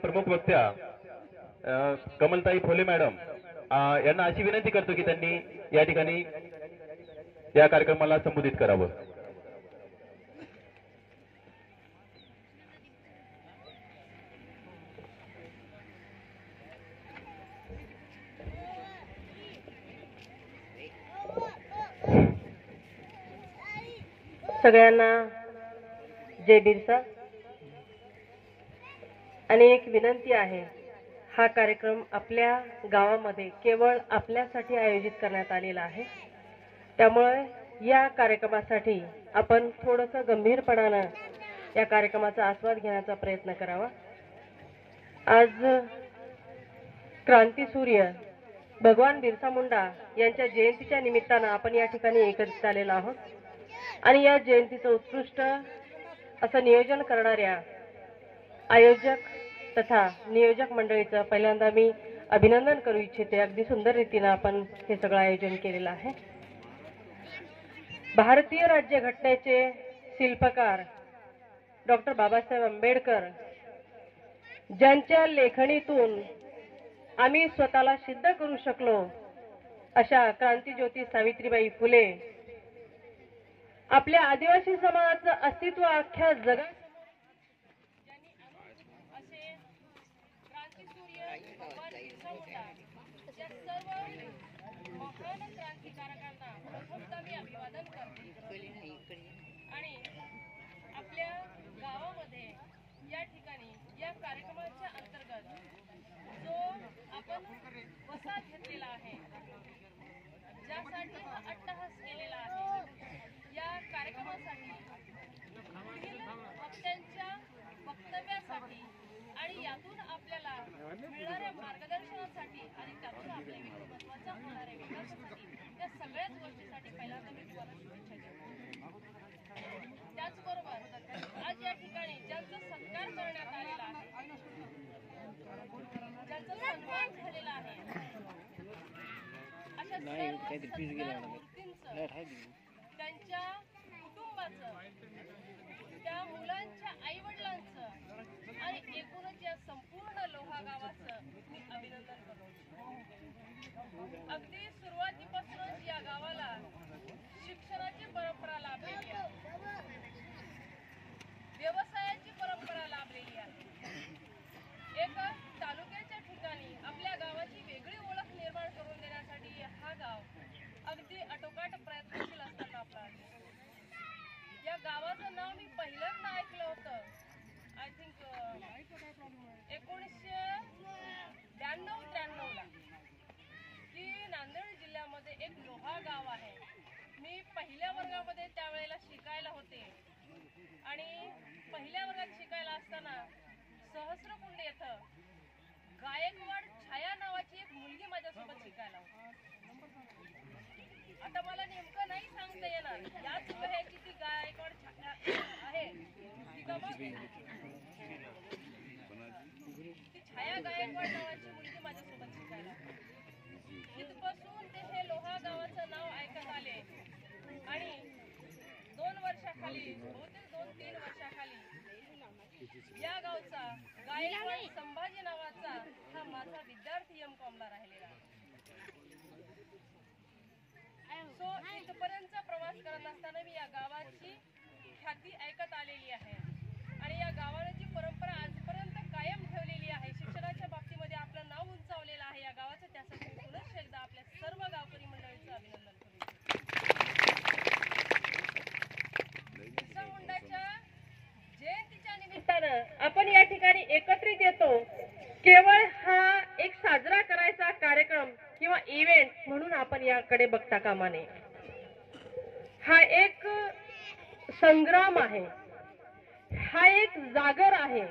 प्रमुख वक्त्या कमलताई फोले मॅडम यांना अशी विनंती करतो की त्यांनी या ठिकाणी या कार्यक्रमाला संबोधित करावं। सगळ्यांना जय बिरसा। आणि एक विनंती आहे, हा कार्यक्रम आपल्या गावामध्ये केवळ आपल्यासाठी आयोजित करण्यात आलेला आहे, त्यामुळे या कार्यक्रमासाठी आपण थोडंसं गंभीरपणाने या कार्यक्रमाचा आस्वाद घेण्याचा प्रयत्न करावा। आज क्रांतीसूर्य भगवान बिरसा मुंडा यांच्या जयंतीच्या निमित्ताने आपण या ठिकाणी एकत्रित आलेलो आहोत आणि या जयंतीचं उत्कृष्ट असं नियोजन करणाऱ्या आयोजक तथा नियोजक मंडळीचं पहिल्यांदा मी अभिनंदन करू इच्छिते। अगदी सुंदर रीतीने आपण हे सगळं आयोजन केलेलं आहे। भारतीय राज्यघटनेचे शिल्पकार डॉक्टर बाबासाहेब आंबेडकर ज्यांच्या लेखणीतून आम्ही स्वतःला सिद्ध करू शकलो, अशा क्रांतिज्योती सावित्रीबाई फुले आपल्या आदिवासी समाजाचं अस्तित्व अख्ख्या जगात अभिवादन करते आणि आपल्या गावामध्ये या ठिकाणी या कार्यक्रमाच्या अंतर्गत जो आपण वसा घेतलेला आहे, ज्यासाठी हा अट्टहास केलेला आहे, या कार्यक्रमासाठी पुढील वक्त्यांच्या वक्तव्यासाठी आणि यातून आपल्याला मिळणाऱ्या मार्गदर्शनासाठी आणि त्यातून आपल्या व्यक्तिमत्वाचा होणाऱ्या विकासासाठी त्या सगळ्याच गोष्टीसाठी पहिल्यांदा मी तुम्हाला शुभेच्छा देतो। त्याचबरोबर आज या ठिकाणी ज्यांचा सत्कार करण्यात आलेला आहे, ज्यांचा सन्मान झालेला आहे, अशा सर्व मूर्तींचं, त्यांच्या कुटुंबाचं, त्या मुलांच्या आई वडिलांचं आणि एकूणच या संपूर्ण लोहा गावाचं मी अभिनंदन करतो। अगदी सुरुवातीपासूनच या गावाला शिक्षणाची परंपरा लाभलेली आहे, व्यवसायाची परंपरा लाभलेली आहे। एक तालुक्याच्या ठिकाणी आपल्या गावाची वेगळी ओळख निर्माण करून देण्यासाठी हा गाव अगदी अटोकाट प्रयत्नशील असताना आपला या गावाचं नाव मी पहिल्यांदा ऐकलं होतं, आय थिंक 1992-93 ला, की नांदेड जिल्ह्यामध्ये एक लोहा गाव आहे। मी पहिल्या वर्गामध्ये त्यावेळेला शिकायला होते आणि पहिल्या वर्गात शिकायला असताना सहस्रकुंड येथे गायकवाड छाया नावाची एक मुलगी माझ्यासोबत शिकायला होती। आता मला नेमकं नाही सांगता येणार याच वयाची ती गायकवाड छाया आहे ती का, मग ती छाया गायकवाड नावाची मुलगी माझ्यासोबत शिकायला होती। इथपासून ते हे लोहा गावाचं नाव ऐकत आले आणि 2 वर्षाखाली, बहुतेक 2-3 वर्षाखाली या गावचा गायकवाड संभाजी नावाचा हा माझा विद्यार्थी M.Com ला राहिलेला आहे। सो इथपर्यंतचा प्रवास करत असताना मी या गावाची ख्याती ऐकत आलेली आहे आणि या गावाने जी परंपरा आजपर्यंत कायम ठेवलेली आहे, शिक्षणाच्या बाबतीमध्ये आपलं नाव उंचावलेलं आहे या गावाचं, त्यासाठी पुन्हा एकदा आपल्या सर्व गावकरी मंडळींचं अभिनंदन करतो। बिरसा मुंडाच्या जयंतीच्या निमित्तानं आपण या ठिकाणी एकत्रित येतो, केवळ हा एक साजरा करायचा कार्यक्रम किंवा इव्हेंट म्हणून आपण याकडे बघता कामा नये। हा एक संग्राम आहे, हा एक जागर आहे,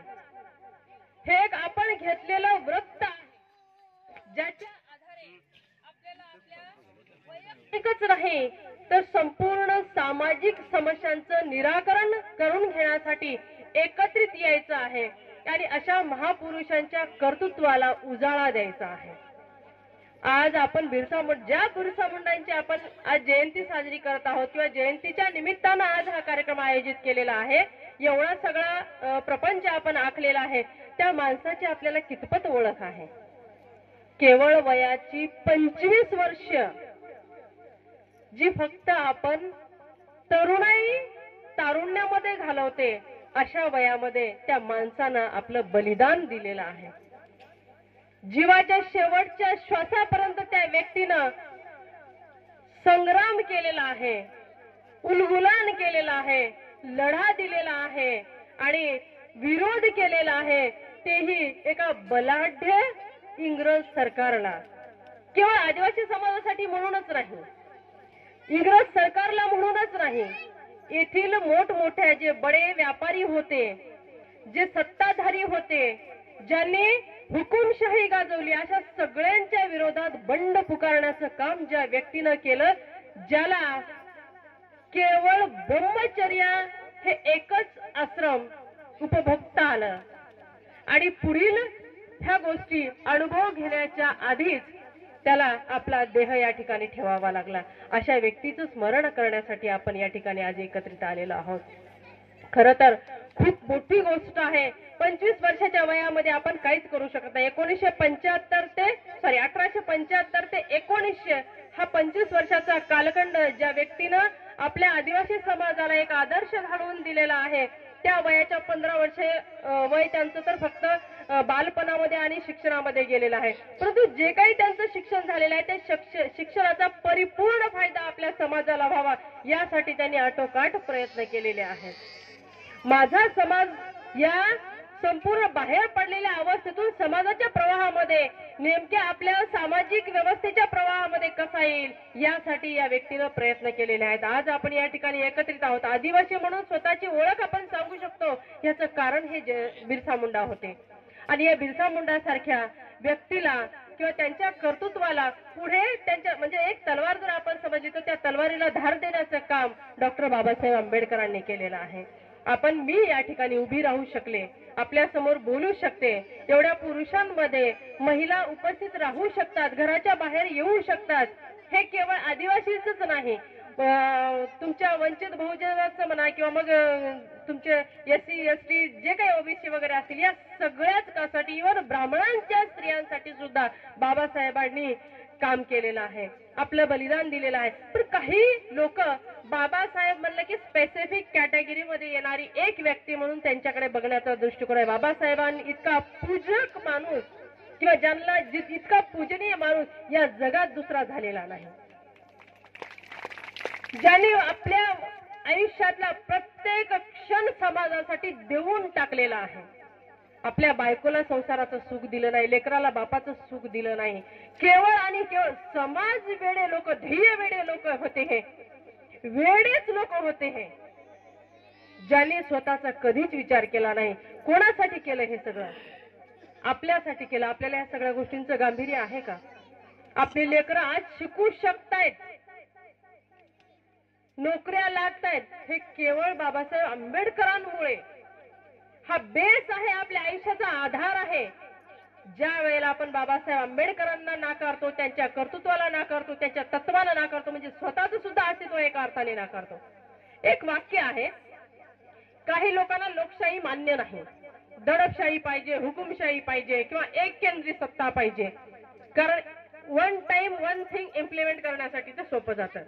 हे एक आपण घेतलेलं व्रत आहे, ज्याच्या आधारे आपल्याला आपल्या वैयक्तिकच नाही तर संपूर्ण सामाजिक समस्यांचं निराकरण करून घेण्यासाठी एकत्रित यायचं आहे आणि अशा महापुरुषांच्या कर्तृत्वाला उजाळा द्यायचा आहे। आज आपण ज्या बिरसा मुंडांची आपण आज जयंती साजरी करत आहोत किंवा जयंतीच्या निमित्तानं आज हा कार्यक्रम आयोजित केलेला आहे, एवढा सगळा प्रपंच आपण आखलेला आहे, त्या माणसाची आपल्याला कितपत ओळख आहे? केवळ वयाची 25 वर्ष जी फक्त आपण तारुण्यामध्ये घालवते, अशा वयामध्ये त्या माणसानं आपलं बलिदान दिलेलं आहे. जीवाच्या शेवटच्या श्वासापर्यंत त्या व्यक्तीनं संग्राम केलेला आहे, उलगुलान केलेला आहे, लढा दिलेला आहे आणि विरोध केलेला आहे, तेही एका बलाढ्य इंग्रज सरकारला. केवळ आदिवासी समाजासाठी म्हणूनच नाही, इंग्रज सरकारला म्हणूनच नाही, येथील मोठमोठ्या जे बडे व्यापारी होते, जे सत्ताधारी होते, ज्यांनी हुकुमशाही गाजवली, अशा सगळ्यांच्या विरोधात बंड पुकारण्याचं काम ज्या व्यक्तीनं केलं, ज्याला केवळ ब्रह्मचर्य हे एकच आश्रम उपभोगता आलं आणि पुढील ह्या गोष्टी अनुभव घेण्याच्या आधीच त्याला आपला देह या ठिकाणी ठेवावा लागला. अशा व्यक्तीचं स्मरण करण्यासाठी आपण या ठिकाणी आज एकत्रित आलेलो आहोत. खरं तर खूप मोठी गोष्ट आहे. 25 वर्षाच्या वयामध्ये आपण काहीच करू शकत नाही. 1875 ते 1900 हा 25 वर्षाचा कालखंड ज्या व्यक्तीनं आपल्या आदिवासी समाजाला एक आदर्श घडवून दिलेला आहे, त्या वयाच्या 15 वर्षे वय त्यांचं तर फक्त बालपणामध्ये आणि शिक्षणामध्ये गेलेलं आहे. परंतु जे काही त्यांचं शिक्षण झालेलं आहे, त्या शिक्षणाचा परिपूर्ण फायदा आपल्या समाजाला व्हावा यासाठी त्यांनी आटोकाट प्रयत्न केलेले आहेत. माझा समाज या संपूर्ण बाहेर पडलेल्या अवस्थेतून समाजाच्या प्रवाहामध्ये, नेमक्या आपल्या सामाजिक व्यवस्थेच्या प्रवाहामध्ये कसा येईल यासाठी या व्यक्तीनं प्रयत्न केलेले आहेत. आज आपण या ठिकाणी एकत्रित आहोत. आदिवासी म्हणून स्वतःची ओळख आपण सांगू शकतो, याचं कारण हे बिरसा मुंडा होते. आणि या बिरसा मुंडा सारख्या व्यक्तीला किंवा त्यांच्या कर्तृत्वाला पुढे त्यांच्या म्हणजे एक तलवार जर आपण समजली तर त्या तलवारीला धार देण्याचं काम डॉक्टर बाबासाहेब आंबेडकरांनी केलेलं आहे. मी या ठिकाणी उभी राहू शकले, आपल्या समोर बोलू शकते, एवढ्या पुरुषांमध्ये महिला उपस्थित राहू शकतात, घराच्या बाहेर येऊ शकतात, हे केवळ आदिवासीच नाही, तुमच्या वंचित बहुजनाचं म्हणा किंवा मग तुमचे SC ST जे काही OBC वगैरे असतील, या सगळ्याच कासाठी, इव्हन ब्राह्मणांच्या स्त्रियांसाठी सुद्धा बाबासाहेबांनी काम केलेलं आहे, आपलं बलिदान दिलेलं आहे. पण काही लोक बाबासाहेब म्हणलं की स्पेसिफिक कॅटेगरी मध्ये येणारी एक व्यक्ती म्हणून त्यांच्याकडे बघण्याचा दृष्टिकोन आहे. बाबासाहेबांनी इतका पूजक माणूस किंवा ज्यांना इतका पूजनीय माणूस या जगात दुसरा झालेला नाही, ज्यांनी आपल्या आयुष्यातला प्रत्येक क्षण समाजासाठी देऊन टाकलेला आहे. आपल्या बायकोला संसाराचं सुख दिलं नाही, लेकराला बापाचं सुख दिलं नाही. केवळ आणि केवळ समाज वेडे लोक, ध्येय वेडे लोक होते, हे वेडेच लोक होते, हे ज्यांनी स्वतःचा कधीच विचार केला नाही. कोणासाठी केलं हे सगळं? आपल्यासाठी केलं. आपल्याला या सगळ्या गोष्टींचं गांभीर्य आहे का? आपली लेकरं आज शिकू शकतायत, नोकऱ्या लागतायत, हे केवळ बाबासाहेब आंबेडकरांमुळे. हा बेस आहे, आपल्या आयुष्याचा आधार आहे. ज्या वेळेला आपण बाबासाहेब आंबेडकरांना नाकारतो, त्यांच्या कर्तृत्वाला नाकारतो, त्यांच्या तत्वाला नाकारतो, म्हणजे स्वतःच सुद्धा अस्तित्व एका अर्थाने नाकारतो. एक वाक्य आहे, काही लोकांना लोकशाही मान्य नाही, दडपशाही पाहिजे, हुकुमशाही पाहिजे किंवा एक केंद्री सत्ता पाहिजे, कारण one time one thing implement करण्यासाठी ते सोपं जातं.